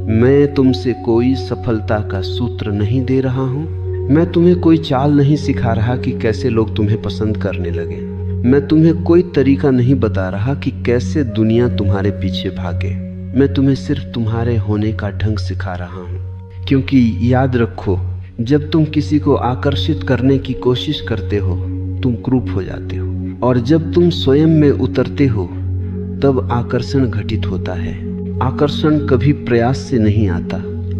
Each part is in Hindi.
मैं तुमसे कोई सफलता का सूत्र नहीं दे रहा हूँ। मैं तुम्हें कोई चाल नहीं सिखा रहा कि कैसे लोग तुम्हें पसंद करने लगे। मैं तुम्हें कोई तरीका नहीं बता रहा कि कैसे दुनिया तुम्हारे पीछे भागे। मैं तुम्हें सिर्फ तुम्हारे होने का ढंग सिखा रहा हूँ। क्योंकि याद रखो, जब तुम किसी को आकर्षित करने की कोशिश करते हो तुम क्रूप हो जाते हो, और जब तुम स्वयं में उतरते हो तब आकर्षण घटित होता है। आकर्षण कभी प्रयास से नहीं आता,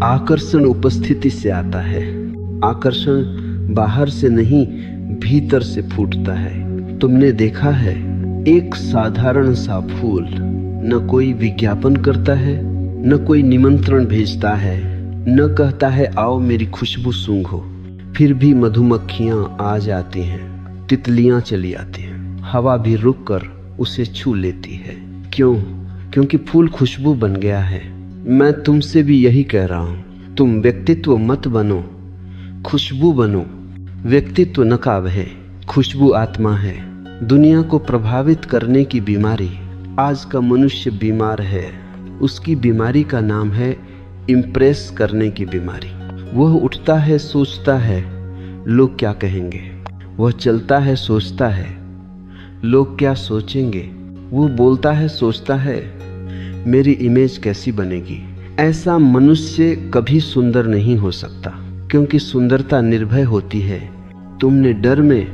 आकर्षण उपस्थिति से आता है। आकर्षण बाहर से नहीं भीतर से फूटता है। तुमने देखा है, एक साधारण सा फूल न कोई विज्ञापन करता है, न कोई निमंत्रण भेजता है, न कहता है आओ मेरी खुशबू सूंघो। फिर भी मधुमक्खियां आ जाती हैं, तितलियां चली आती हैं, हवा भी रुककर उसे छू लेती है। क्यों? क्योंकि फूल खुशबू बन गया है। मैं तुमसे भी यही कह रहा हूं, तुम व्यक्तित्व मत बनो, खुशबू बनो। व्यक्तित्व नकाब है, खुशबू आत्मा है। दुनिया को प्रभावित करने की बीमारी, आज का मनुष्य बीमार है। उसकी बीमारी का नाम है इम्प्रेस करने की बीमारी। वह उठता है, सोचता है लोग क्या कहेंगे। वह चलता है, सोचता है लोग क्या सोचेंगे। वो बोलता है, सोचता है मेरी इमेज कैसी बनेगी। ऐसा मनुष्य कभी सुंदर नहीं हो सकता, क्योंकि सुंदरता निर्भय होती है। तुमने डर में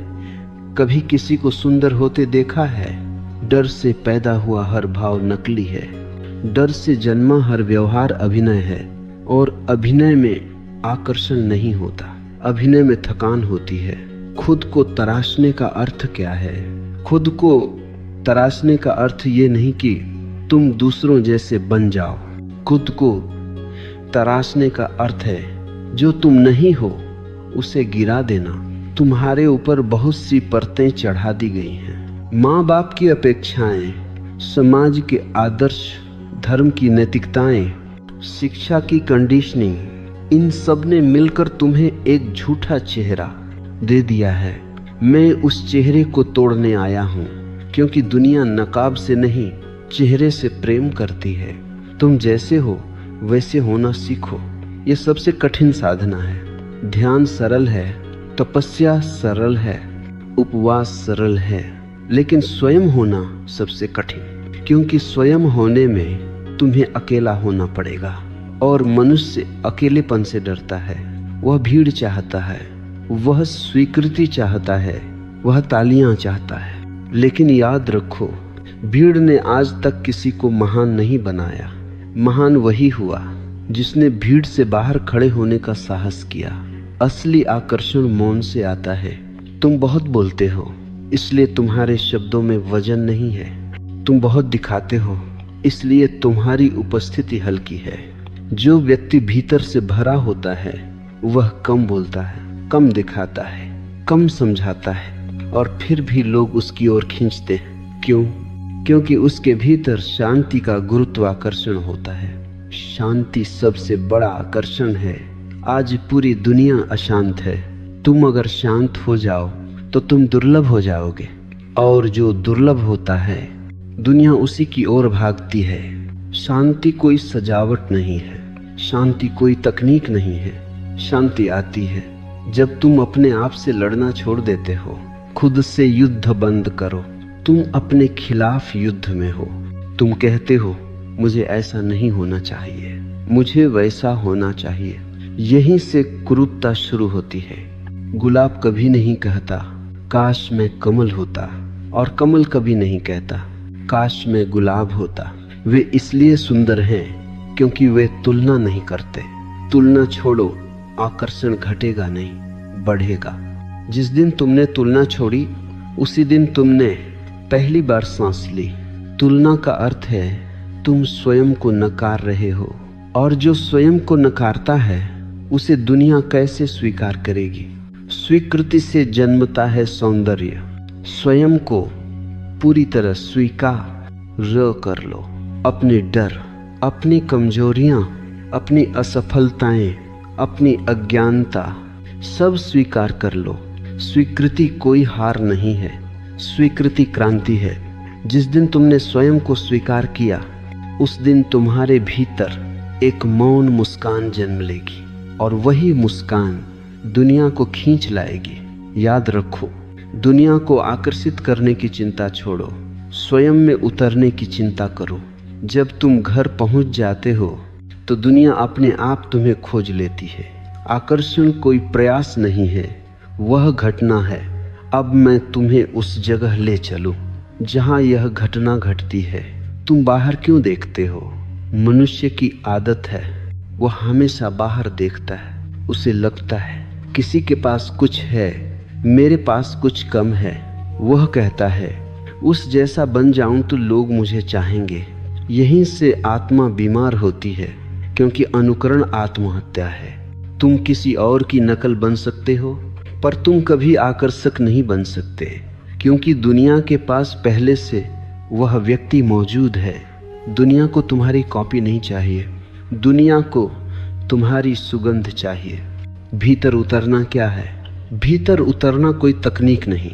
कभी किसी को सुंदर होते देखा है? डर से पैदा हुआ हर भाव नकली है। डर से जन्मा हर व्यवहार अभिनय है, और अभिनय में आकर्षण नहीं होता, अभिनय में थकान होती है। खुद को तराशने का अर्थ क्या है? खुद को तराशने का अर्थ ये नहीं कि तुम दूसरों जैसे बन जाओ। खुद को तराशने का अर्थ है जो तुम नहीं हो उसे गिरा देना। तुम्हारे ऊपर बहुत सी परतें चढ़ा दी गई हैं। माँ बाप की अपेक्षाएं, समाज के आदर्श, धर्म की नैतिकताएं, शिक्षा की कंडीशनिंग, इन सब ने मिलकर तुम्हें एक झूठा चेहरा दे दिया है। मैं उस चेहरे को तोड़ने आया हूँ, क्योंकि दुनिया नकाब से नहीं चेहरे से प्रेम करती है। तुम जैसे हो वैसे होना सीखो। ये सबसे कठिन साधना है। ध्यान सरल है, तपस्या सरल है, उपवास सरल है, लेकिन स्वयं होना सबसे कठिन। क्योंकि स्वयं होने में तुम्हें अकेला होना पड़ेगा, और मनुष्य अकेलेपन से डरता है। वह भीड़ चाहता है, वह स्वीकृति चाहता है, वह तालियां चाहता है। लेकिन याद रखो, भीड़ ने आज तक किसी को महान नहीं बनाया। महान वही हुआ जिसने भीड़ से बाहर खड़े होने का साहस किया। असली आकर्षण मौन से आता है। तुम बहुत बोलते हो, इसलिए तुम्हारे शब्दों में वजन नहीं है। तुम बहुत दिखाते हो, इसलिए तुम्हारी उपस्थिति हल्की है। जो व्यक्ति भीतर से भरा होता है वह कम बोलता है, कम दिखाता है, कम समझाता है, और फिर भी लोग उसकी ओर खींचते हैं। क्यों? क्योंकि उसके भीतर शांति का गुरुत्वाकर्षण होता है। शांति सबसे बड़ा आकर्षण है। आज पूरी दुनिया अशांत है। तुम अगर शांत हो जाओ तो तुम दुर्लभ हो जाओगे, और जो दुर्लभ होता है दुनिया उसी की ओर भागती है। शांति कोई सजावट नहीं है, शांति कोई तकनीक नहीं है। शांति आती है जब तुम अपने आप से लड़ना छोड़ देते हो। खुद से युद्ध बंद करो। तुम अपने खिलाफ युद्ध में हो। तुम कहते हो मुझे ऐसा नहीं होना चाहिए, मुझे वैसा होना चाहिए। यहीं से क्रूरता शुरू होती है। गुलाब कभी नहीं कहता काश मैं कमल होता, और कमल कभी नहीं कहता काश मैं गुलाब होता। वे इसलिए सुंदर हैं क्योंकि वे तुलना नहीं करते। तुलना छोड़ो, आकर्षण घटेगा नहीं, बढ़ेगा। जिस दिन तुमने तुलना छोड़ी उसी दिन तुमने पहली बार सांस ली। तुलना का अर्थ है तुम स्वयं को नकार रहे हो, और जो स्वयं को नकारता है उसे दुनिया कैसे स्वीकार करेगी। स्वीकृति से जन्मता है सौंदर्य। स्वयं को पूरी तरह स्वीकार कर लो। अपने डर, अपनी कमजोरियां, अपनी असफलताएं, अपनी अज्ञानता सब स्वीकार कर लो। स्वीकृति कोई हार नहीं है, स्वीकृति क्रांति है। जिस दिन तुमने स्वयं को स्वीकार किया उस दिन तुम्हारे भीतर एक मौन मुस्कान जन्म लेगी और वही मुस्कान दुनिया को खींच लाएगी। याद रखो, दुनिया को आकर्षित करने की चिंता छोड़ो, स्वयं में उतरने की चिंता करो। जब तुम घर पहुंच जाते हो तो दुनिया अपने आप तुम्हें खोज लेती है। आकर्षण कोई प्रयास नहीं है, वह घटना है। अब मैं तुम्हें उस जगह ले चलूं जहां यह घटना घटती है। तुम बाहर क्यों देखते हो? मनुष्य की आदत है, वह हमेशा बाहर देखता है। उसे लगता है किसी के पास कुछ है, मेरे पास कुछ कम है। वह कहता है उस जैसा बन जाऊं तो लोग मुझे चाहेंगे। यहीं से आत्मा बीमार होती है, क्योंकि अनुकरण आत्महत्या है। तुम किसी और की नकल बन सकते हो, पर तुम कभी आकर्षक नहीं बन सकते, क्योंकि दुनिया के पास पहले से वह व्यक्ति मौजूद है। दुनिया को तुम्हारी कॉपी नहीं चाहिए, दुनिया को तुम्हारी सुगंध चाहिए। भीतर उतरना क्या है? भीतर उतरना कोई तकनीक नहीं,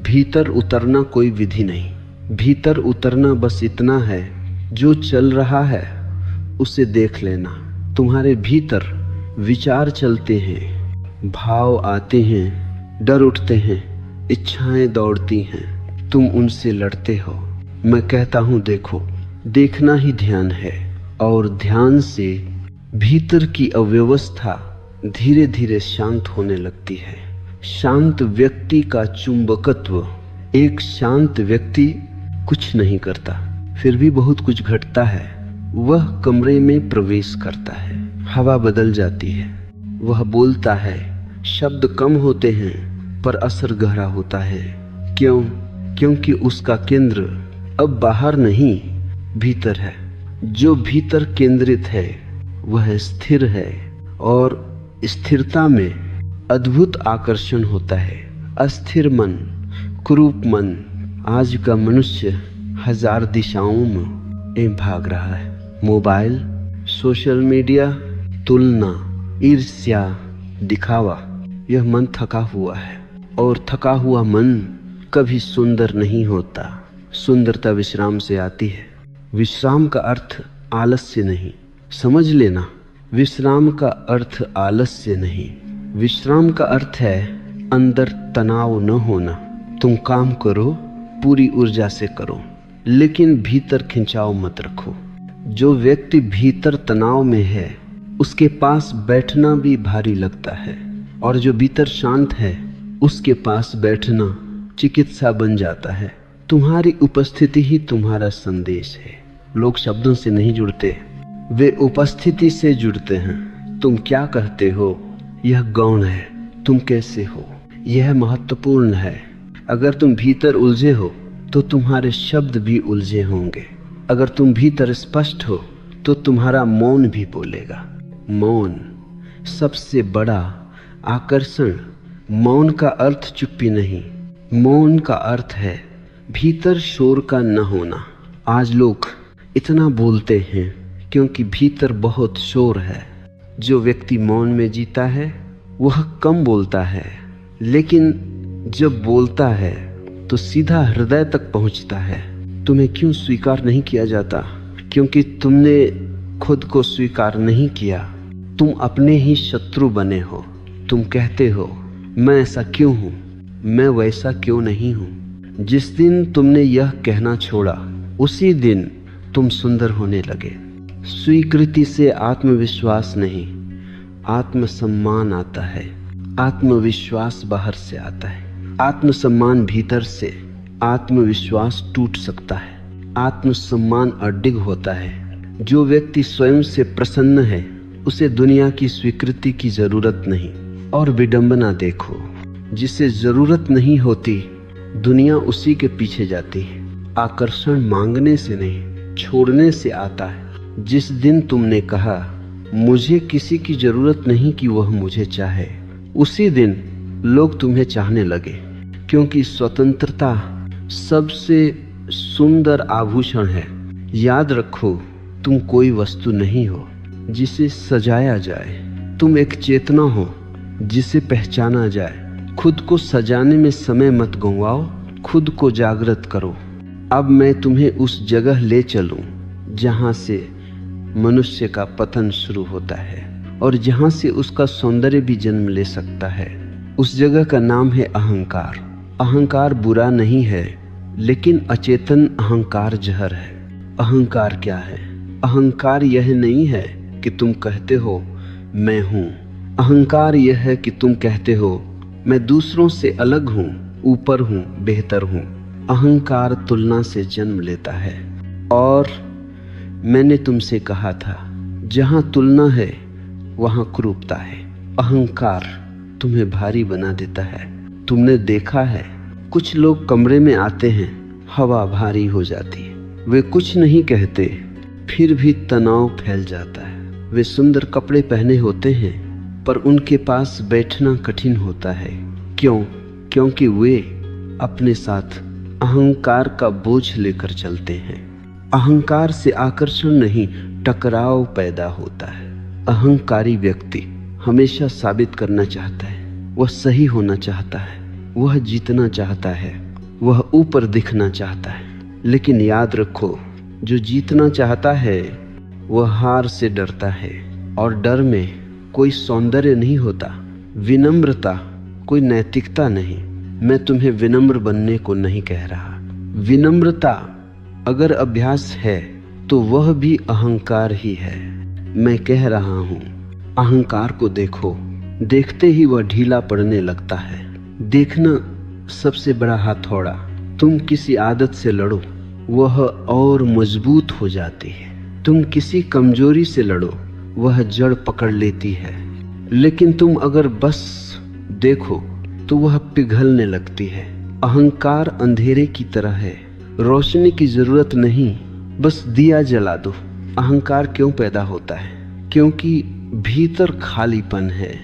भीतर उतरना कोई विधि नहीं। भीतर उतरना बस इतना है, जो चल रहा है उसे देख लेना। तुम्हारे भीतर विचार चलते हैं, भाव आते हैं, डर उठते हैं, इच्छाएं दौड़ती हैं, तुम उनसे लड़ते हो। मैं कहता हूं देखो, देखना ही ध्यान है, और ध्यान से भीतर की अव्यवस्था धीरे धीरे शांत होने लगती है। शांत व्यक्ति का चुंबकत्व, एक शांत व्यक्ति कुछ नहीं करता, फिर भी बहुत कुछ घटता है। वह कमरे में प्रवेश करता है, हवा बदल जाती है, वह बोलता है, शब्द कम होते हैं पर असर गहरा होता है। क्यों? क्योंकि उसका केंद्र अब बाहर नहीं, भीतर है। जो भीतर केंद्रित है वह स्थिर है, और स्थिरता में अद्भुत आकर्षण होता है। अस्थिर मन, कुरूप मन, आज का मनुष्य 1000 दिशाओं में भाग रहा है। मोबाइल, सोशल मीडिया, तुलना, ईर्ष्या, दिखावा, यह मन थका हुआ है, और थका हुआ मन कभी सुंदर नहीं होता। सुंदरता विश्राम से आती है। विश्राम का अर्थ आलस्य नहीं, समझ लेना। विश्राम का अर्थ आलस्य नहीं, विश्राम का अर्थ है अंदर तनाव न होना। तुम काम करो, पूरी ऊर्जा से करो, लेकिन भीतर खिंचाव मत रखो। जो व्यक्ति भीतर तनाव में है उसके पास बैठना भी भारी लगता है, और जो भीतर शांत है उसके पास बैठना चिकित्सा बन जाता है। तुम्हारी उपस्थिति ही तुम्हारा संदेश है। लोग शब्दों से नहीं जुड़ते, वे उपस्थिति से जुड़ते हैं। तुम क्या कहते हो यह गौण है, तुम कैसे हो यह महत्वपूर्ण है। अगर तुम भीतर उलझे हो तो तुम्हारे शब्द भी उलझे होंगे। अगर तुम भीतर स्पष्ट हो तो तुम्हारा मौन भी बोलेगा। मौन सबसे बड़ा आकर्षण। मौन का अर्थ चुप्पी नहीं, मौन का अर्थ है भीतर शोर का न होना। आज लोग इतना बोलते हैं क्योंकि भीतर बहुत शोर है। जो व्यक्ति मौन में जीता है वह कम बोलता है, लेकिन जब बोलता है तो सीधा हृदय तक पहुंचता है। तुम्हें क्यों स्वीकार नहीं किया जाता? क्योंकि तुमने खुद को स्वीकार नहीं किया। तुम अपने ही शत्रु बने हो। तुम कहते हो मैं ऐसा क्यों हूं, मैं वैसा क्यों नहीं हूं। जिस दिन तुमने यह कहना छोड़ा उसी दिन तुम सुंदर होने लगे। स्वीकृति से आत्मविश्वास नहीं, आत्मसम्मान आता है। आत्मविश्वास बाहर से आता है, आत्मसम्मान भीतर से। आत्मविश्वास टूट सकता है, आत्मसम्मान अडिग होता है। जो व्यक्ति स्वयं से प्रसन्न है उसे दुनिया की स्वीकृति की जरूरत नहीं। और विडंबना देखो, जिसे जरूरत नहीं होती दुनिया उसी के पीछे जाती है। आकर्षण मांगने से नहीं, छोड़ने से आता है। जिस दिन तुमने कहा मुझे किसी की जरूरत नहीं कि वह मुझे चाहे, उसी दिन लोग तुम्हें चाहने लगे। क्योंकि स्वतंत्रता सबसे सुंदर आभूषण है। याद रखो, तुम कोई वस्तु नहीं हो जिसे सजाया जाए, तुम एक चेतना हो जिसे पहचाना जाए। खुद को सजाने में समय मत गंवाओ, खुद को जागृत करो। अब मैं तुम्हें उस जगह ले चलूं जहां से मनुष्य का पतन शुरू होता है और जहां से उसका सौंदर्य भी जन्म ले सकता है, उस जगह का नाम है अहंकार। अहंकार बुरा नहीं है, लेकिन अचेतन अहंकार जहर है। अहंकार क्या है? अहंकार यह नहीं है कि तुम कहते हो मैं हूं। अहंकार यह है कि तुम कहते हो मैं दूसरों से अलग हूं, ऊपर हूं, बेहतर हूं। अहंकार तुलना से जन्म लेता है। और मैंने तुमसे कहा था, जहां तुलना है वहां क्रूरता है। अहंकार तुम्हें भारी बना देता है। तुमने देखा है, कुछ लोग कमरे में आते हैं, हवा भारी हो जाती है। वे कुछ नहीं कहते, फिर भी तनाव फैल जाता है। वे सुंदर कपड़े पहने होते हैं, पर उनके पास बैठना कठिन होता है। क्यों? क्योंकि वे अपने साथ अहंकार का बोझ लेकर चलते हैं। अहंकार से आकर्षण नहीं, टकराव पैदा होता है। अहंकारी व्यक्ति हमेशा साबित करना चाहता है, वह सही होना चाहता है, वह जीतना चाहता है, वह ऊपर दिखना चाहता है। लेकिन याद रखो, जो जीतना चाहता है वह हार से डरता है, और डर में कोई सौंदर्य नहीं होता, विनम्रता, कोई नैतिकता नहीं। मैं तुम्हें विनम्र बनने को नहीं कह रहा। विनम्रता अगर अभ्यास है तो वह भी अहंकार ही है। मैं कह रहा हूं, अहंकार को देखो, देखते ही वह ढीला पड़ने लगता है। देखना सबसे बड़ा हथौड़ा। तुम किसी आदत से लड़ो, वह और मजबूत हो जाती है। तुम किसी कमजोरी से लड़ो, वह जड़ पकड़ लेती है। लेकिन तुम अगर बस देखो तो वह पिघलने लगती है। अहंकार अंधेरे की तरह है, रोशनी की जरूरत नहीं, बस दिया जला दो। अहंकार क्यों पैदा होता है? क्योंकि भीतर खालीपन है।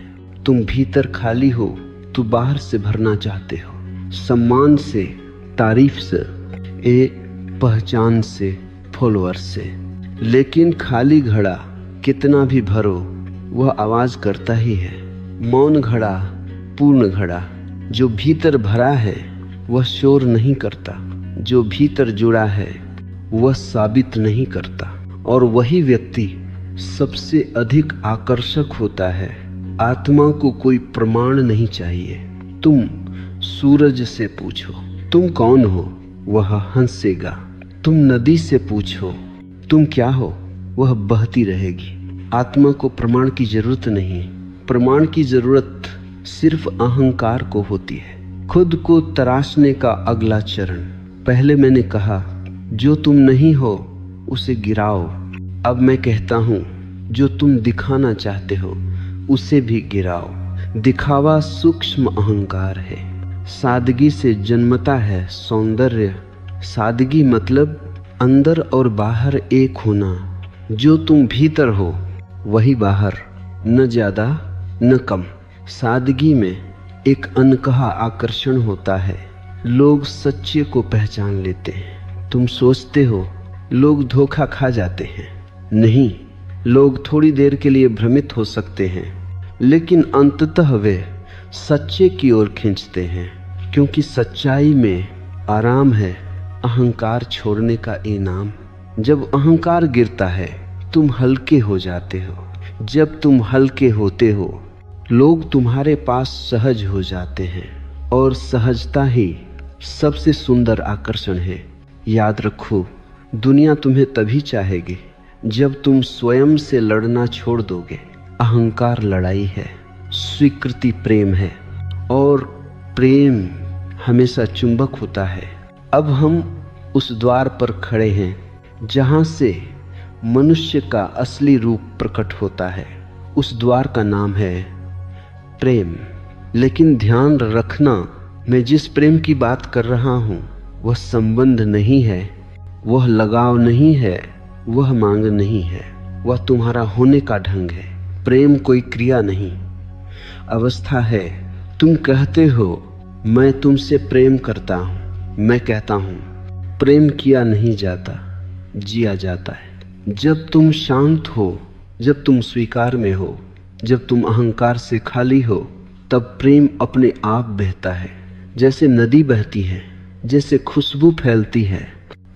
तुम भीतर खाली हो तो बाहर से भरना चाहते हो, सम्मान से, तारीफ से, पहचान से, फॉलोअर से। लेकिन खाली घड़ा कितना भी भरो वह आवाज करता ही है। मौन घड़ा, पूर्ण घड़ा। जो भीतर भरा है वह शोर नहीं करता, जो भीतर जुड़ा है वह साबित नहीं करता। और वही व्यक्ति सबसे अधिक आकर्षक होता है। आत्मा को कोई प्रमाण नहीं चाहिए। तुम सूरज से पूछो तुम कौन हो, वह हंसेगा। तुम नदी से पूछो तुम क्या हो, वह बहती रहेगी। आत्मा को प्रमाण की जरूरत नहीं। प्रमाण की जरूरत सिर्फ अहंकार को होती है। खुद को तराशने का अगला चरण। पहले मैंने कहा जो तुम नहीं हो उसे गिराओ। अब मैं कहता हूं जो तुम दिखाना चाहते हो उसे भी गिराओ। दिखावा सूक्ष्म अहंकार है। सादगी से जन्मता है सौंदर्य। सादगी मतलब अंदर और बाहर एक होना। जो तुम भीतर हो वही बाहर, न ज्यादा न कम। सादगी में एक अनकहा आकर्षण होता है। लोग सच्चे को पहचान लेते हैं। तुम सोचते हो लोग धोखा खा जाते हैं। नहीं, लोग थोड़ी देर के लिए भ्रमित हो सकते हैं, लेकिन अंततः वे सच्चे की ओर खींचते हैं, क्योंकि सच्चाई में आराम है अहंकार छोड़ने का इनाम। जब अहंकार गिरता है तुम हल्के हो जाते हो। जब तुम हल्के होते हो लोग तुम्हारे पास सहज हो जाते हैं, और सहजता ही सबसे सुंदर आकर्षण है। याद रखो, दुनिया तुम्हें तभी चाहेगी जब तुम स्वयं से लड़ना छोड़ दोगे। अहंकार लड़ाई है, स्वीकृति प्रेम है, और प्रेम हमेशा चुंबक होता है। अब हम उस द्वार पर खड़े हैं जहां से मनुष्य का असली रूप प्रकट होता है। उस द्वार का नाम है प्रेम। लेकिन ध्यान रखना, मैं जिस प्रेम की बात कर रहा हूं वह संबंध नहीं है, वह लगाव नहीं है, वह मांग नहीं है, वह तुम्हारा होने का ढंग है। प्रेम कोई क्रिया नहीं, अवस्था है। तुम कहते हो मैं तुमसे प्रेम करता हूं। मैं कहता हूं प्रेम किया नहीं जाता, जिया जाता है। जब तुम शांत हो, जब तुम स्वीकार में हो, जब तुम अहंकार से खाली हो, तब प्रेम अपने आप बहता है, जैसे नदी बहती है, जैसे खुशबू फैलती है।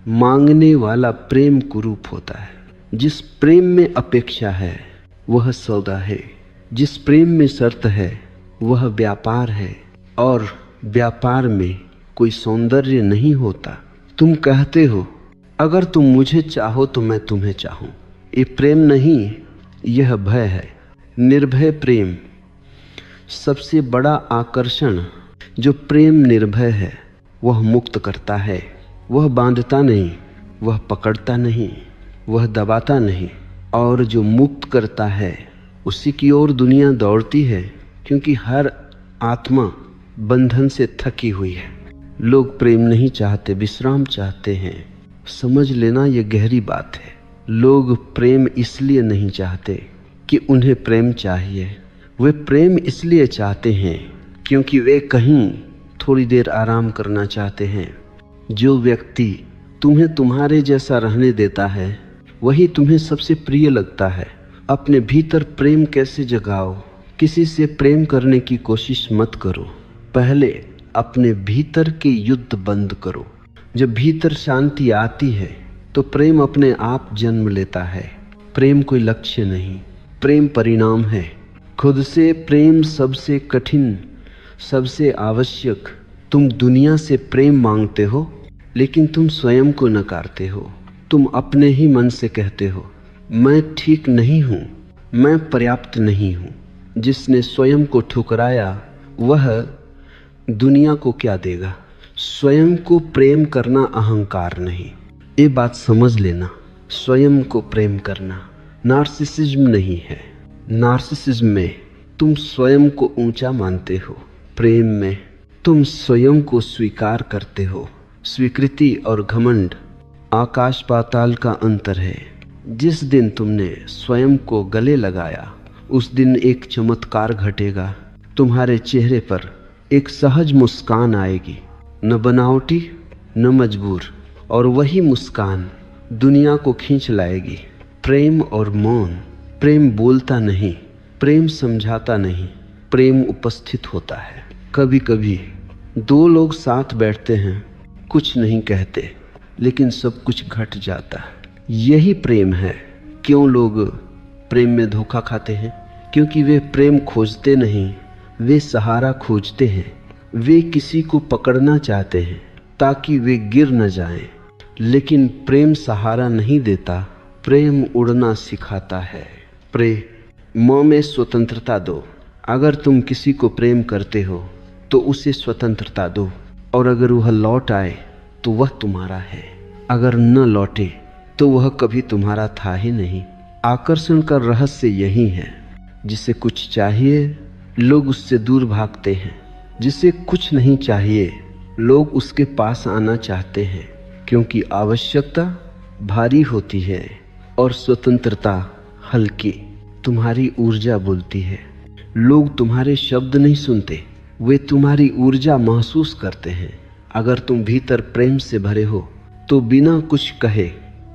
मांगने वाला प्रेम कुरूप होता है। जिस प्रेम में अपेक्षा है वह सौदा है, जिस प्रेम में शर्त है वह व्यापार है, और व्यापार में कोई सौंदर्य नहीं होता। तुम कहते हो अगर तुम मुझे चाहो तो मैं तुम्हें चाहूं। ये प्रेम नहीं, यह भय है, निर्भय प्रेम। सबसे बड़ा आकर्षण जो प्रेम निर्भय है वह मुक्त करता है। वह बांधता नहीं, वह पकड़ता नहीं, वह दबाता नहीं, और जो मुक्त करता है उसी की ओर दुनिया दौड़ती है, क्योंकि हर आत्मा बंधन से थकी हुई है। लोग प्रेम नहीं चाहते, विश्राम चाहते हैं। समझ लेना ये गहरी बात है। लोग प्रेम इसलिए नहीं चाहते कि उन्हें प्रेम चाहिए, वे प्रेम इसलिए चाहते हैं क्योंकि वे कहीं थोड़ी देर आराम करना चाहते हैं। जो व्यक्ति तुम्हें तुम्हारे जैसा रहने देता है वही तुम्हें सबसे प्रिय लगता है। अपने भीतर प्रेम कैसे जगाओ? किसी से प्रेम करने की कोशिश मत करो, पहले अपने भीतर के युद्ध बंद करो। जब भीतर शांति आती है तो प्रेम अपने आप जन्म लेता है। प्रेम कोई लक्ष्य नहीं, प्रेम परिणाम है। खुद से प्रेम सबसे कठिन, सबसे आवश्यक। तुम दुनिया से प्रेम मांगते हो लेकिन तुम स्वयं को नकारते हो। तुम अपने ही मन से कहते हो मैं ठीक नहीं हूँ, मैं पर्याप्त नहीं हूँ। जिसने स्वयं को ठुकराया वह दुनिया को क्या देगा? स्वयं को प्रेम करना अहंकार नहीं, ये बात समझ लेना। स्वयं को प्रेम करना नार्सिसिज्म नहीं है। नार्सिसिज्म में तुम स्वयं को ऊंचा मानते हो, प्रेम में तुम स्वयं को स्वीकार करते हो। स्वीकृति और घमंड आकाश पाताल का अंतर है। जिस दिन तुमने स्वयं को गले लगाया उस दिन एक चमत्कार घटेगा। तुम्हारे चेहरे पर एक सहज मुस्कान आएगी, न बनावटी न मजबूर, और वही मुस्कान दुनिया को खींच लाएगी। प्रेम और मौन। प्रेम बोलता नहीं, प्रेम समझाता नहीं, प्रेम उपस्थित होता है। कभी कभी दो लोग साथ बैठते हैं, कुछ नहीं कहते, लेकिन सब कुछ घट जाता है। यही प्रेम है। क्यों लोग प्रेम में धोखा खाते हैं? क्योंकि वे प्रेम खोजते नहीं, वे सहारा खोजते हैं। वे किसी को पकड़ना चाहते हैं ताकि वे गिर न जाएं। लेकिन प्रेम सहारा नहीं देता, प्रेम उड़ना सिखाता है। प्रेम में स्वतंत्रता दो। अगर तुम किसी को प्रेम करते हो तो उसे स्वतंत्रता दो, और अगर वह लौट आए तो वह तुम्हारा है। अगर न लौटे तो वह कभी तुम्हारा था ही नहीं। आकर्षण का रहस्य यही है। जिसे कुछ चाहिए लोग उससे दूर भागते हैं, जिसे कुछ नहीं चाहिए लोग उसके पास आना चाहते हैं, क्योंकि आवश्यकता भारी होती है और स्वतंत्रता हल्की। तुम्हारी ऊर्जा बोलती है। लोग तुम्हारे शब्द नहीं सुनते, वे तुम्हारी ऊर्जा महसूस करते हैं। अगर तुम भीतर प्रेम से भरे हो तो बिना कुछ कहे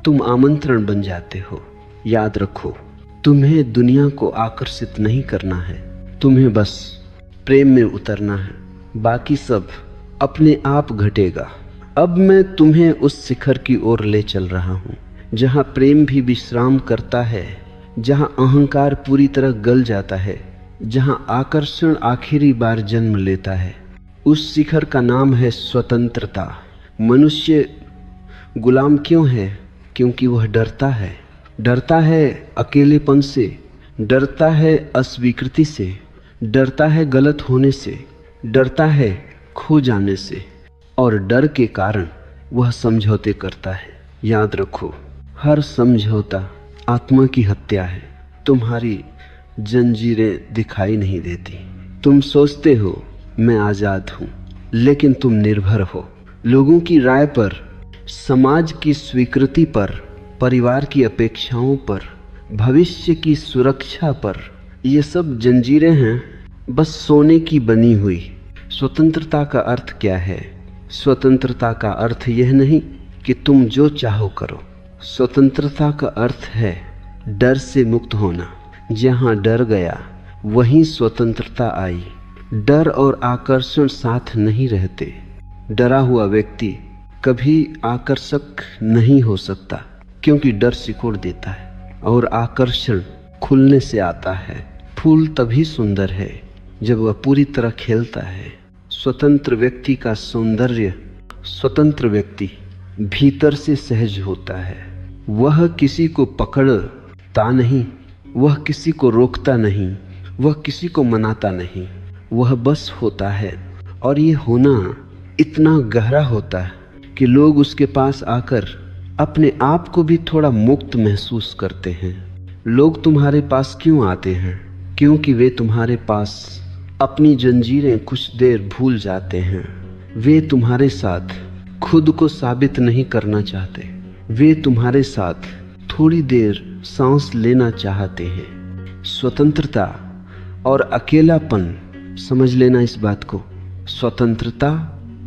तुम आमंत्रण बन जाते हो। याद रखो, तुम्हें दुनिया को आकर्षित नहीं करना है, तुम्हें बस प्रेम में उतरना है। बाकी सब अपने आप घटेगा। अब मैं तुम्हें उस शिखर की ओर ले चल रहा हूँ जहाँ प्रेम भी विश्राम करता है, जहाँ अहंकार पूरी तरह गल जाता है, जहाँ आकर्षण आखिरी बार जन्म लेता है। उस शिखर का नाम है स्वतंत्रता। मनुष्य गुलाम क्यों है? क्योंकि वह डरता है। डरता है अकेलेपन से, डरता है अस्वीकृति से, डरता है गलत होने से, डरता है खो जाने से, और डर के कारण वह समझौते करता है। याद रखो, हर समझौता आत्मा की हत्या है। तुम्हारी जंजीरें दिखाई नहीं देती। तुम सोचते हो मैं आज़ाद हूँ, लेकिन तुम निर्भर हो। लोगों की राय पर, समाज की स्वीकृति पर, परिवार की अपेक्षाओं पर, भविष्य की सुरक्षा पर। ये सब जंजीरें हैं, बस सोने की बनी हुई। स्वतंत्रता का अर्थ क्या है? स्वतंत्रता का अर्थ यह नहीं कि तुम जो चाहो करो। स्वतंत्रता का अर्थ है डर से मुक्त होना। जहाँ डर गया वहीं स्वतंत्रता आई। डर और आकर्षण साथ नहीं रहते। डरा हुआ व्यक्ति कभी आकर्षक नहीं हो सकता। क्योंकि डर सिकोड़ देता है और आकर्षण खुलने से आता है। फूल तभी सुंदर है जब वह पूरी तरह खिलता है। स्वतंत्र व्यक्ति का सौंदर्य, स्वतंत्र व्यक्ति भीतर से सहज होता है। वह किसी को पकड़ता नहीं, वह किसी को रोकता नहीं, वह किसी को मनाता नहीं, वह बस होता है। और ये होना इतना गहरा होता है कि लोग उसके पास आकर अपने आप को भी थोड़ा मुक्त महसूस करते हैं। लोग तुम्हारे पास क्यों आते हैं? क्योंकि वे तुम्हारे पास अपनी जंजीरें कुछ देर भूल जाते हैं। वे तुम्हारे साथ खुद को साबित नहीं करना चाहते। वे तुम्हारे साथ थोड़ी देर सांस लेना चाहते हैं। स्वतंत्रता और अकेलापन, समझ लेना इस बात को, स्वतंत्रता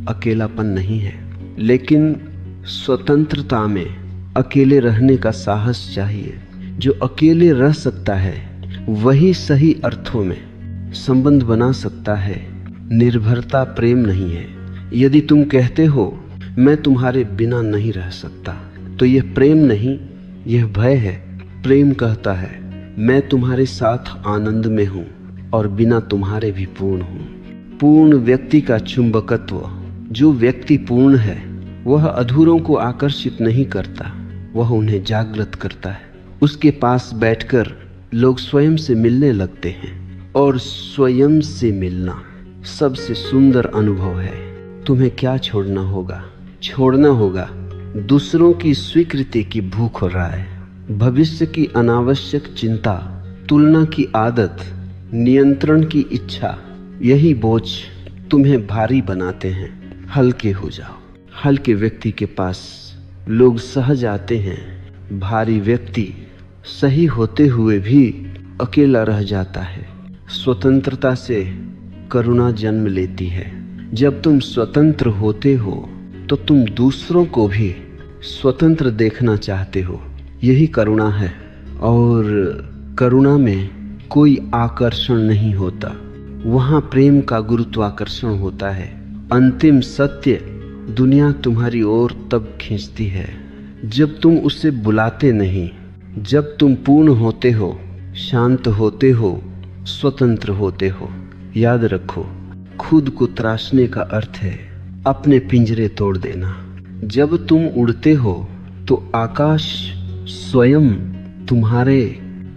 अकेलापन नहीं है, लेकिन स्वतंत्रता में अकेले रहने का साहस चाहिए। जो अकेले रह सकता है वही सही अर्थों में संबंध बना सकता है। निर्भरता प्रेम नहीं है। यदि तुम कहते हो मैं तुम्हारे बिना नहीं रह सकता, तो यह प्रेम नहीं, यह भय है। प्रेम कहता है मैं तुम्हारे साथ आनंद में हूँ और बिना तुम्हारे भी पूर्ण हूँ। पूर्ण व्यक्ति का चुंबकत्व, जो व्यक्ति पूर्ण है वह अधूरों को आकर्षित नहीं करता, वह उन्हें जागृत करता है। उसके पास बैठकर लोग स्वयं से मिलने लगते हैं, और स्वयं से मिलना सबसे सुंदर अनुभव है। तुम्हें क्या छोड़ना होगा? छोड़ना होगा दूसरों की स्वीकृति की भूख हो रहा है, भविष्य की अनावश्यक चिंता, तुलना की आदत, नियंत्रण की इच्छा। यही बोझ तुम्हें भारी बनाते हैं। हल्के हो जाओ। हल्के व्यक्ति के पास लोग सहज आते हैं। भारी व्यक्ति सही होते हुए भी अकेला रह जाता है। स्वतंत्रता से करुणा जन्म लेती है। जब तुम स्वतंत्र होते हो तो तुम दूसरों को भी स्वतंत्र देखना चाहते हो। यही करुणा है। और करुणा में कोई आकर्षण नहीं होता, वहाँ प्रेम का गुरुत्वाकर्षण होता है। अंतिम सत्य दुनिया तुम्हारी ओर तब खींचती है जब तुम उसे बुलाते नहीं, जब तुम पूर्ण होते हो, शांत होते हो, स्वतंत्र होते हो। याद रखो, खुद को तराशने का अर्थ है अपने पिंजरे तोड़ देना। जब तुम उड़ते हो तो आकाश स्वयं तुम्हारे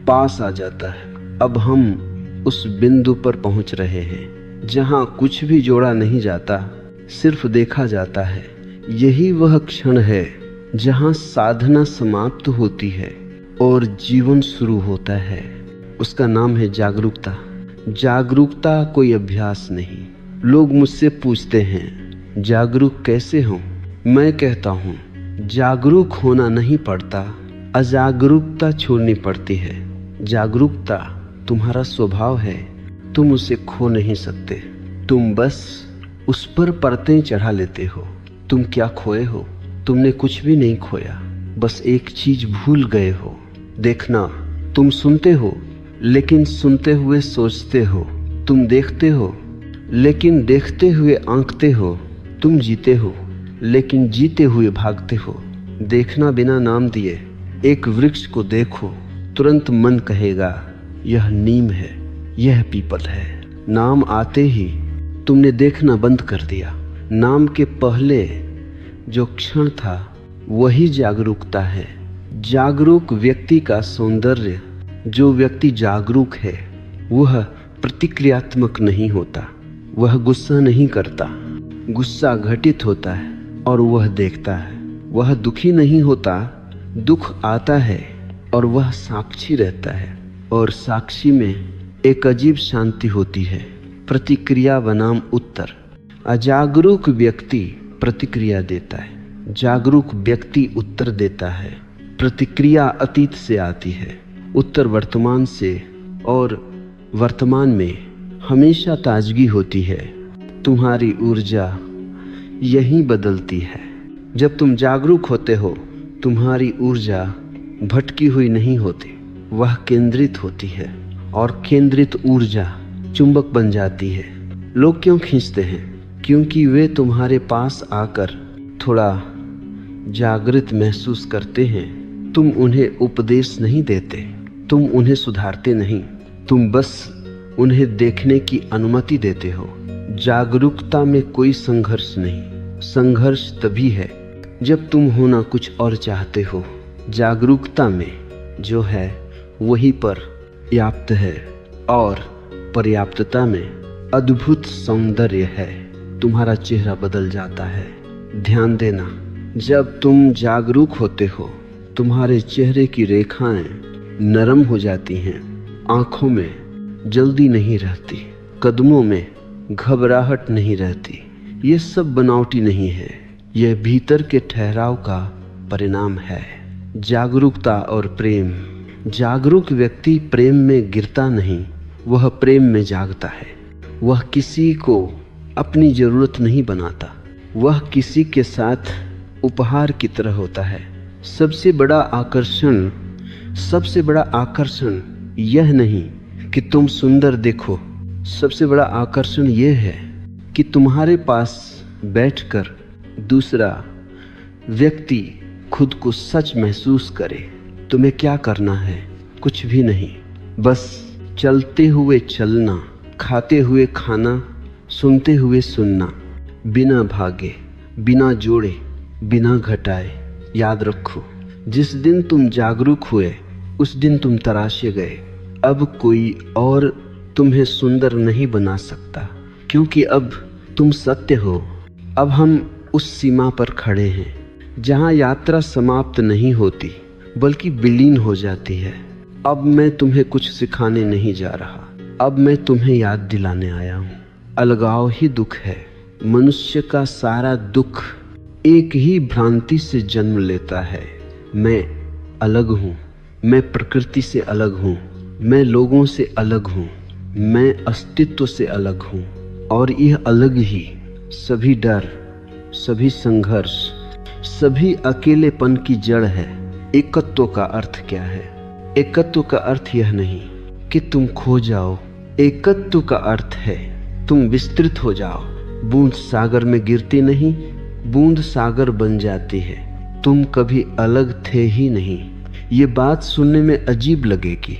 पास आ जाता है। अब हम उस बिंदु पर पहुंच रहे हैं जहां कुछ भी जोड़ा नहीं जाता, सिर्फ देखा जाता है। यही वह क्षण है जहां साधना समाप्त होती है और जीवन शुरू होता है। उसका नाम है जागरूकता। जागरूकता कोई अभ्यास नहीं। लोग मुझसे पूछते हैं जागरूक कैसे हों? मैं कहता हूँ जागरूक होना नहीं पड़ता, अजागरूकता छोड़नी पड़ती है। जागरूकता तुम्हारा स्वभाव है, तुम उसे खो नहीं सकते। तुम बस उस पर परतें चढ़ा लेते हो। तुम क्या खोए हो? तुमने कुछ भी नहीं खोया, बस एक चीज भूल गए हो। देखना, तुम सुनते हो लेकिन सुनते हुए सोचते हो। तुम देखते हो लेकिन देखते हुए आंकते हो। तुम जीते हो लेकिन जीते हुए भागते हो। देखना बिना नाम दिए। एक वृक्ष को देखो, तुरंत मन कहेगा यह नीम है, यह पीपल है। नाम आते ही तुमने देखना बंद कर दिया। नाम के पहले जो क्षण था वही जागरूकता है। जागरूक व्यक्ति का सौंदर्य, जो व्यक्ति जागरूक है वह प्रतिक्रियात्मक नहीं होता, वह गुस्सा नहीं करता। गुस्सा घटित होता है और वह देखता है। वह दुखी नहीं होता, दुख आता है और वह साक्षी रहता है। और साक्षी में एक अजीब शांति होती है। प्रतिक्रिया बनाम उत्तर। अजागरूक व्यक्ति प्रतिक्रिया देता है, जागरूक व्यक्ति उत्तर देता है। प्रतिक्रिया अतीत से आती है, उत्तर वर्तमान से, और वर्तमान में हमेशा ताजगी होती है। तुम्हारी ऊर्जा यही बदलती है। जब तुम जागरूक होते हो तुम्हारी ऊर्जा भटकी हुई नहीं होती, वह केंद्रित होती है, और केंद्रित ऊर्जा चुंबक बन जाती है। लोग क्यों खींचते हैं? क्योंकि वे तुम्हारे पास आकर थोड़ा जागृत महसूस करते हैं, तुम उन्हें उपदेश नहीं देते, तुम उन्हें सुधारते नहीं, तुम बस उन्हें देखने की अनुमति देते हो। जागरूकता में कोई संघर्ष नहीं। संघर्ष तभी है जब तुम होना कुछ और चाहते हो। जागरूकता में जो है वही पर्याप्त है, और पर्याप्तता में अद्भुत सौंदर्य है। तुम्हारा चेहरा बदल जाता है। ध्यान देना, जब तुम जागरूक होते हो तुम्हारे चेहरे की रेखाएं नरम हो जाती हैं, आंखों में जल्दी नहीं रहती, कदमों में घबराहट नहीं रहती। ये सब बनावटी नहीं है, यह भीतर के ठहराव का परिणाम है। जागरूकता और प्रेम। जागरूक व्यक्ति प्रेम में गिरता नहीं, वह प्रेम में जागता है। वह किसी को अपनी जरूरत नहीं बनाता, वह किसी के साथ उपहार की तरह होता है। सबसे बड़ा आकर्षण यह नहीं कि तुम सुंदर देखो, सबसे बड़ा आकर्षण यह है कि तुम्हारे पास बैठकर दूसरा व्यक्ति खुद को सच महसूस करे। तुम्हें क्या करना है? कुछ भी नहीं, बस चलते हुए चलना, खाते हुए खाना, सुनते हुए सुनना, बिना भागे, बिना जोड़े, बिना घटाए। याद रखो, जिस दिन तुम जागरूक हुए उस दिन तुम तराशे गए। अब कोई और तुम्हें सुंदर नहीं बना सकता, क्योंकि अब तुम सत्य हो। अब हम उस सीमा पर खड़े हैं जहां यात्रा समाप्त नहीं होती बल्कि विलीन हो जाती है। अब मैं तुम्हें कुछ सिखाने नहीं जा रहा, अब मैं तुम्हें याद दिलाने आया हूँ। अलगाव ही दुख है। मनुष्य का सारा दुख एक ही भ्रांति से जन्म लेता है। मैं अलग हूँ, मैं प्रकृति से अलग हूँ, मैं लोगों से अलग हूँ, मैं अस्तित्व से अलग हूँ। और यह अलग ही सभी डर, सभी संघर्ष, सभी अकेलेपन की जड़ है। एकत्व का अर्थ क्या है? एकत्व का अर्थ यह नहीं कि तुम खो जाओ, एकत्व का अर्थ है तुम विस्तृत हो जाओ। बूंद सागर में गिरती नहीं, बूंद सागर बन जाती है। तुम कभी अलग थे ही नहीं। ये बात सुनने में अजीब लगेगी,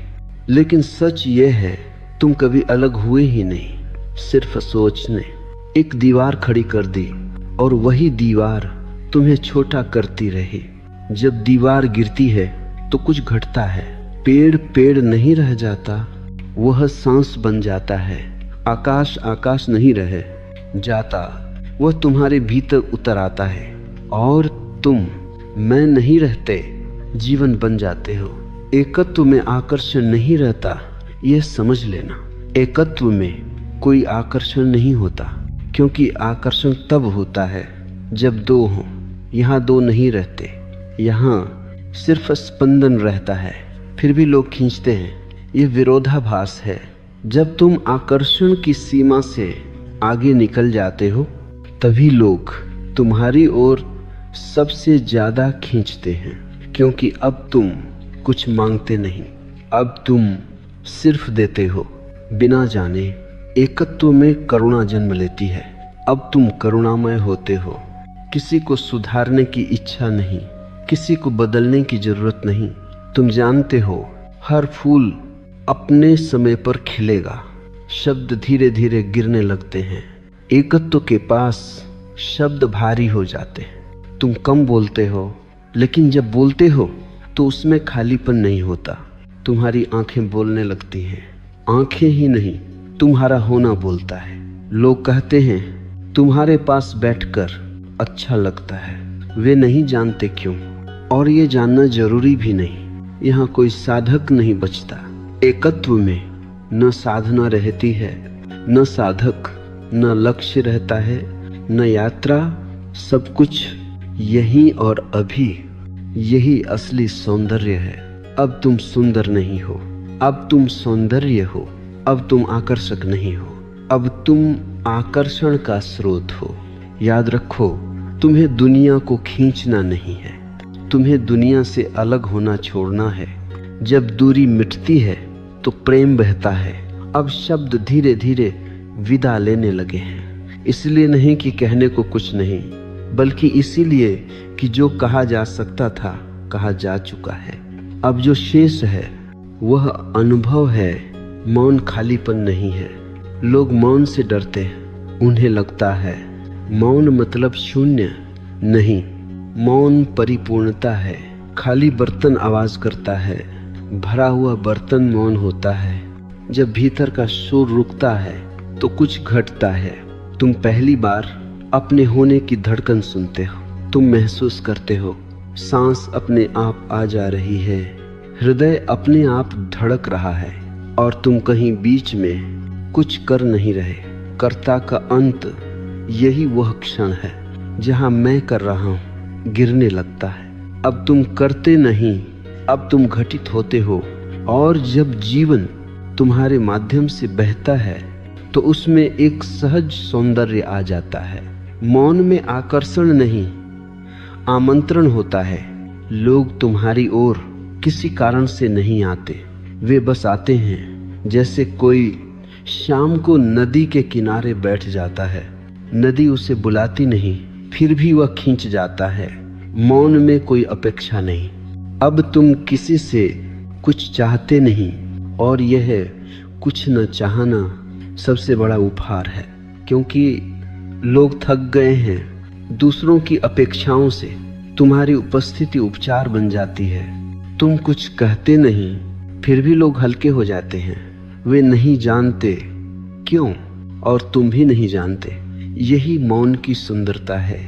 लेकिन सच ये है तुम कभी अलग हुए ही नहीं। सिर्फ सोच ने एक दीवार खड़ी कर दी और वही दीवार तुम्हें छोटा करती रही। जब दीवार गिरती है तो कुछ घटता है। पेड़ पेड़ नहीं रह जाता, वह सांस बन जाता है। आकाश आकाश नहीं रह जाता, वह तुम्हारे भीतर उतर आता है। और तुम मैं नहीं रहते, जीवन बन जाते हो। एकत्व में आकर्षण नहीं रहता, यह समझ लेना। एकत्व में कोई आकर्षण नहीं होता, क्योंकि आकर्षण तब होता है जब दो हों। यहाँ दो नहीं रहते, यहाँ सिर्फ स्पंदन रहता है, फिर भी लोग खींचते हैं। यह विरोधाभास है। जब तुम आकर्षण की सीमा से आगे निकल जाते हो तभी लोग तुम्हारी ओर सबसे ज्यादा खींचते हैं, क्योंकि अब तुम कुछ मांगते नहीं, अब तुम सिर्फ देते हो बिना जाने। एकत्व में करुणा जन्म लेती है। अब तुम करुणामय होते हो। किसी को सुधारने की इच्छा नहीं, किसी को बदलने की जरूरत नहीं। तुम जानते हो हर फूल अपने समय पर खिलेगा। शब्द धीरे धीरे गिरने लगते हैं। एकत्व के पास शब्द भारी हो जाते हैं। तुम कम बोलते हो, लेकिन जब बोलते हो तो उसमें खालीपन नहीं होता। तुम्हारी आंखें बोलने लगती हैं। आंखें ही नहीं, तुम्हारा होना बोलता है। लोग कहते हैं तुम्हारे पास बैठकर अच्छा लगता है। वे नहीं जानते क्यों, और ये जानना जरूरी भी नहीं। यहाँ कोई साधक नहीं बचता। एकत्व में न साधना रहती है, न साधक, न लक्ष्य रहता है, न यात्रा। सब कुछ यही और अभी। यही असली सौंदर्य है। अब तुम सुंदर नहीं हो, अब तुम सौंदर्य हो। अब तुम आकर्षक नहीं हो, अब तुम आकर्षण का स्रोत हो। याद रखो, तुम्हें दुनिया को खींचना नहीं है, तुम्हें दुनिया से अलग होना छोड़ना है। जब दूरी मिटती है तो प्रेम बहता है। अब शब्द धीरे धीरे विदा लेने लगे हैं। इसलिए नहीं कि कहने को कुछ नहीं, बल्कि इसीलिए कि जो कहा जा सकता था कहा जा चुका है। अब जो शेष है वह अनुभव है, मौन खालीपन नहीं है। लोग मौन से डरते हैं, उन्हें लगता है मौन मतलब शून्य। नहीं, मौन परिपूर्णता है। खाली बर्तन आवाज करता है, भरा हुआ बर्तन मौन होता है। जब भीतर का शोर रुकता है तो कुछ घटता है। तुम पहली बार अपने होने की धड़कन सुनते हो। तुम महसूस करते हो सांस अपने आप आ जा रही है, हृदय अपने आप धड़क रहा है और तुम कहीं बीच में कुछ कर नहीं रहे। कर्ता का अंत यही वह क्षण है जहां मैं कर रहा हूं गिरने लगता है। अब तुम करते नहीं, अब तुम घटित होते हो। और जब जीवन तुम्हारे माध्यम से बहता है तो उसमें एक सहज सौंदर्य आ जाता है। मौन में आकर्षण नहीं, आमंत्रण होता है। लोग तुम्हारी ओर किसी कारण से नहीं आते, वे बस आते हैं। जैसे कोई शाम को नदी के किनारे बैठ जाता है, नदी उसे बुलाती नहीं, फिर भी वह खींच जाता है। मौन में कोई अपेक्षा नहीं। अब तुम किसी से कुछ चाहते नहीं और यह कुछ न चाहना सबसे बड़ा उपहार है, क्योंकि लोग थक गए हैं दूसरों की अपेक्षाओं से। तुम्हारी उपस्थिति उपचार बन जाती है। तुम कुछ कहते नहीं, फिर भी लोग हल्के हो जाते हैं। वे नहीं जानते क्यों और तुम भी नहीं जानते। यही मौन की सुंदरता है।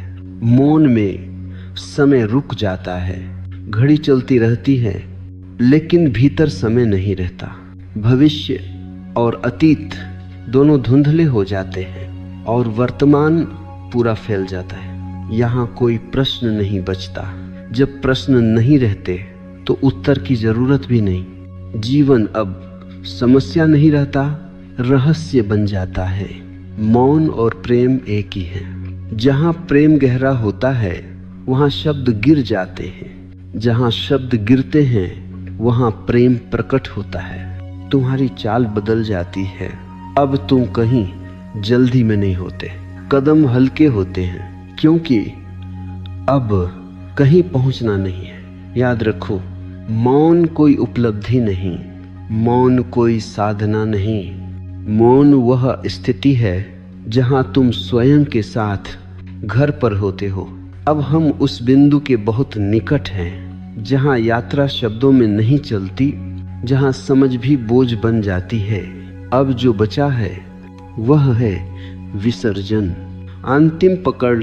मौन में समय रुक जाता है, घड़ी चलती रहती है, लेकिन भीतर समय नहीं रहता। भविष्य और अतीत दोनों धुंधले हो जाते हैं और वर्तमान पूरा फैल जाता है। यहाँ कोई प्रश्न नहीं बचता। जब प्रश्न नहीं रहते तो उत्तर की जरूरत भी नहीं। जीवन अब समस्या नहीं रहता, रहस्य बन जाता है। मौन और प्रेम एक ही है। जहाँ प्रेम गहरा होता है वहाँ शब्द गिर जाते हैं, जहाँ शब्द गिरते हैं वहाँ प्रेम प्रकट होता है। तुम्हारी चाल बदल जाती है। अब तुम कहीं जल्दी में नहीं होते, कदम हल्के होते हैं, क्योंकि अब कहीं पहुंचना नहीं है। याद रखो, मौन कोई उपलब्धि नहीं, मौन कोई साधना नहीं। मौन वह स्थिति है जहां तुम स्वयं के साथ घर पर होते हो। अब हम उस बिंदु के बहुत निकट हैं जहां यात्रा शब्दों में नहीं चलती, जहां समझ भी बोझ बन जाती है। अब जो बचा है वह है विसर्जन। अंतिम पकड़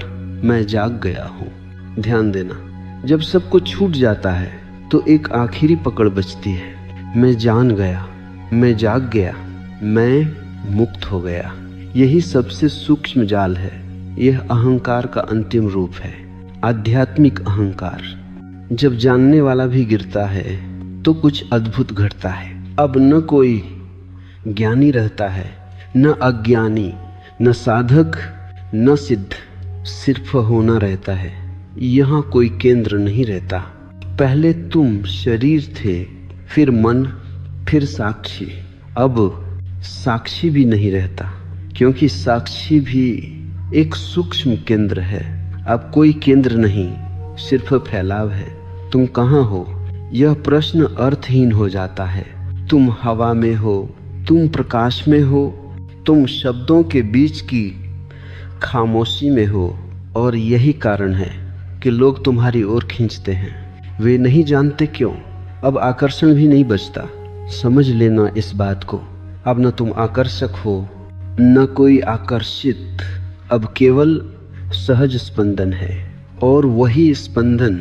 मैं जाग गया हूँ। ध्यान देना, जब सब कुछ छूट जाता है तो एक आखिरी पकड़ बचती है। मैं जान गया, मैं जाग गया, मैं मुक्त हो गया। यही सबसे सूक्ष्म जाल है। यह अहंकार का अंतिम रूप है, आध्यात्मिक अहंकार। जब जानने वाला भी गिरता है तो कुछ अद्भुत घटता है। अब न कोई ज्ञानी रहता है, न अज्ञानी, न साधक, न सिद्ध, सिर्फ होना रहता है। यहाँ कोई केंद्र नहीं रहता। पहले तुम शरीर थे, फिर मन, फिर साक्षी। अब साक्षी भी नहीं रहता, क्योंकि साक्षी भी एक सूक्ष्म केंद्र है। अब कोई केंद्र नहीं, सिर्फ फैलाव है। तुम कहाँ हो यह प्रश्न अर्थहीन हो जाता है। तुम हवा में हो, तुम प्रकाश में हो, तुम शब्दों के बीच की खामोशी में हो। और यही कारण है कि लोग तुम्हारी ओर खींचते हैं। वे नहीं जानते क्यों। अब आकर्षण भी नहीं बचता। समझ लेना इस बात को। अब न तुम आकर्षक हो, न कोई आकर्षित। अब केवल सहज स्पंदन है और वही स्पंदन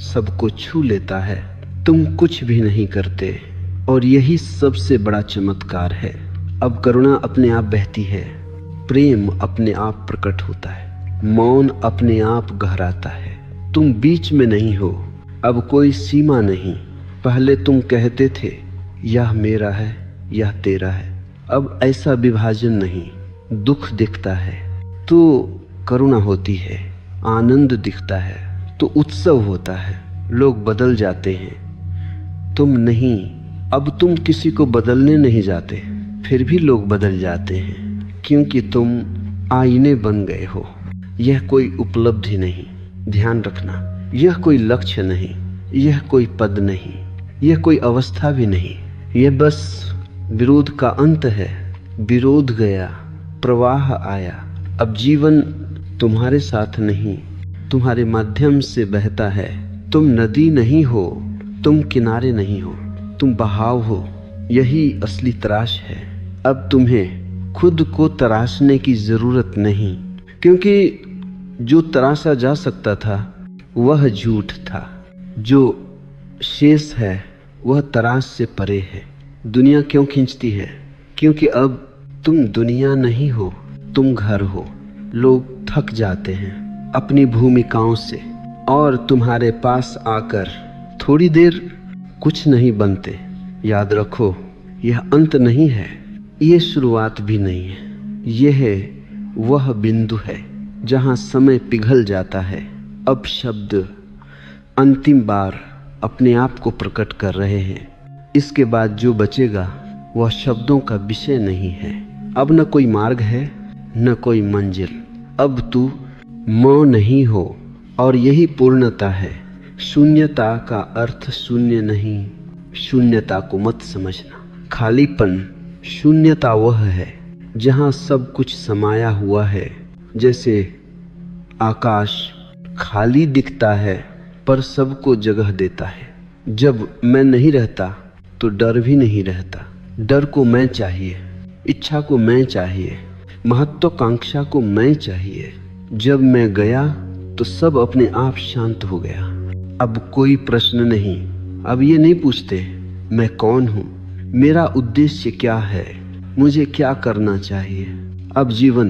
सबको छू लेता है। तुम कुछ भी नहीं करते और यही सबसे बड़ा चमत्कार है। अब करुणा अपने आप बहती है, प्रेम अपने आप प्रकट होता है, मौन अपने आप गहराता है। तुम बीच में नहीं हो, अब कोई सीमा नहीं। पहले तुम कहते थे यह मेरा है, यह तेरा है। अब ऐसा विभाजन नहीं। दुख दिखता है तो करुणा होती है, आनंद दिखता है तो उत्सव होता है। लोग बदल जाते हैं, तुम नहीं। अब तुम किसी को बदलने नहीं जाते, फिर भी लोग बदल जाते हैं, क्योंकि तुम आईने बन गए हो। यह कोई उपलब्धि नहीं, ध्यान रखना। यह कोई लक्ष्य नहीं, यह कोई पद नहीं, यह कोई अवस्था भी नहीं, यह बस विरोध का अंत है। विरोध गया, प्रवाह आया। अब जीवन तुम्हारे साथ नहीं, तुम्हारे माध्यम से बहता है। तुम नदी नहीं हो, तुम किनारे नहीं हो, तुम बहाव हो। यही असली तराश है। अब तुम्हें खुद को तराशने की जरूरत नहीं, क्योंकि जो तराशा जा सकता था वह झूठ था। जो शेष है वह तराश से परे है। दुनिया क्यों खींचती है? क्योंकि अब तुम दुनिया नहीं हो, तुम घर हो। लोग थक जाते हैं अपनी भूमिकाओं से और तुम्हारे पास आकर थोड़ी देर कुछ नहीं बनते। याद रखो, यह अंत नहीं है, यह शुरुआत भी नहीं है। यह वह बिंदु है जहां समय पिघल जाता है। अब शब्द अंतिम बार अपने आप को प्रकट कर रहे हैं। इसके बाद जो बचेगा वह शब्दों का विषय नहीं है। अब न कोई मार्ग है, न कोई मंजिल। अब तू मैं नहीं हो और यही पूर्णता है। शून्यता का अर्थ शून्य नहीं, शून्यता को मत समझना। खालीपन, शून्यता वह है जहां सब कुछ समाया हुआ है। जैसे आकाश खाली दिखता है पर सबको जगह देता है। जब मैं नहीं रहता तो डर भी नहीं रहता। डर को मैं चाहिए, इच्छा को मैं चाहिए, महत्वाकांक्षा को मैं चाहिए। जब मैं गया तो सब अपने आप शांत हो गया। अब कोई प्रश्न नहीं। अब ये नहीं पूछते मैं कौन हूँ, मेरा उद्देश्य क्या है, मुझे क्या करना चाहिए। अब जीवन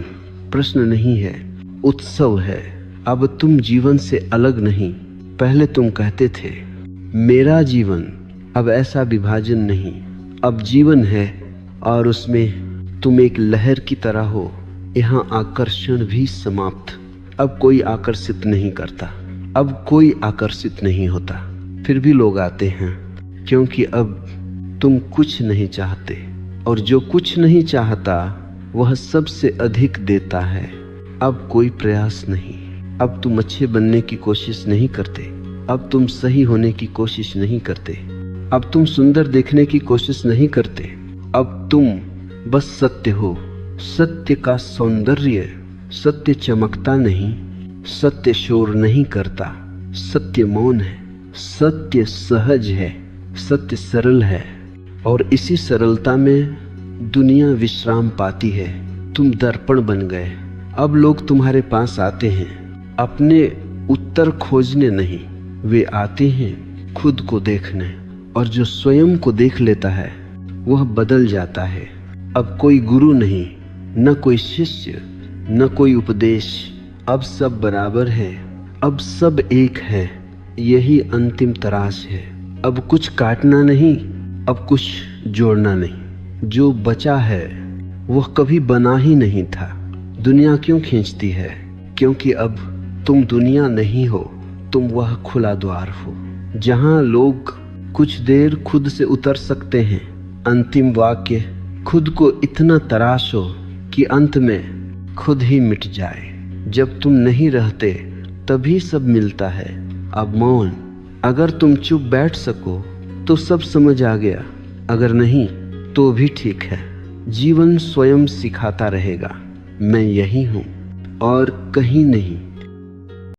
प्रश्न नहीं है, उत्सव है। अब तुम जीवन से अलग नहीं। पहले तुम कहते थे मेरा जीवन, अब ऐसा विभाजन नहीं। अब जीवन है और उसमें तुम एक लहर की तरह हो। यहाँ आकर्षण भी समाप्त। अब कोई आकर्षित नहीं करता, अब कोई आकर्षित नहीं होता। फिर भी लोग आते हैं, क्योंकि अब तुम कुछ नहीं चाहते और जो कुछ नहीं चाहता वह सबसे अधिक देता है। अब कोई प्रयास नहीं। अब तुम अच्छे बनने की कोशिश नहीं करते, अब तुम सही होने की कोशिश नहीं करते, अब तुम सुंदर देखने की कोशिश नहीं करते। अब तुम बस सत्य हो। सत्य का सौंदर्य, सत्य चमकता नहीं, सत्य शोर नहीं करता, सत्य मौन है, सत्य सहज है, सत्य सरल है और इसी सरलता में दुनिया विश्राम पाती है। तुम दर्पण बन गए। अब लोग तुम्हारे पास आते हैं अपने उत्तर खोजने नहीं, वे आते हैं खुद को देखने। और जो स्वयं को देख लेता है वह बदल जाता है। अब कोई गुरु नहीं, न कोई शिष्य, न कोई उपदेश। अब सब बराबर है, अब सब एक है। यही अंतिम तराश है। अब कुछ काटना नहीं, अब कुछ जोड़ना नहीं। जो बचा है वह कभी बना ही नहीं था। दुनिया क्यों खींचती है? क्योंकि अब तुम दुनिया नहीं हो, तुम वह खुला द्वार हो जहां लोग कुछ देर खुद से उतर सकते हैं। अंतिम वाक्य, खुद को इतना तराशो कि अंत में खुद ही मिट जाए। जब तुम नहीं रहते तभी सब मिलता है। अब मौन, अगर तुम चुप बैठ सको तो सब समझ आ गया, अगर नहीं तो भी ठीक है। जीवन स्वयं सिखाता रहेगा, मैं यही हूँ और कहीं नहीं।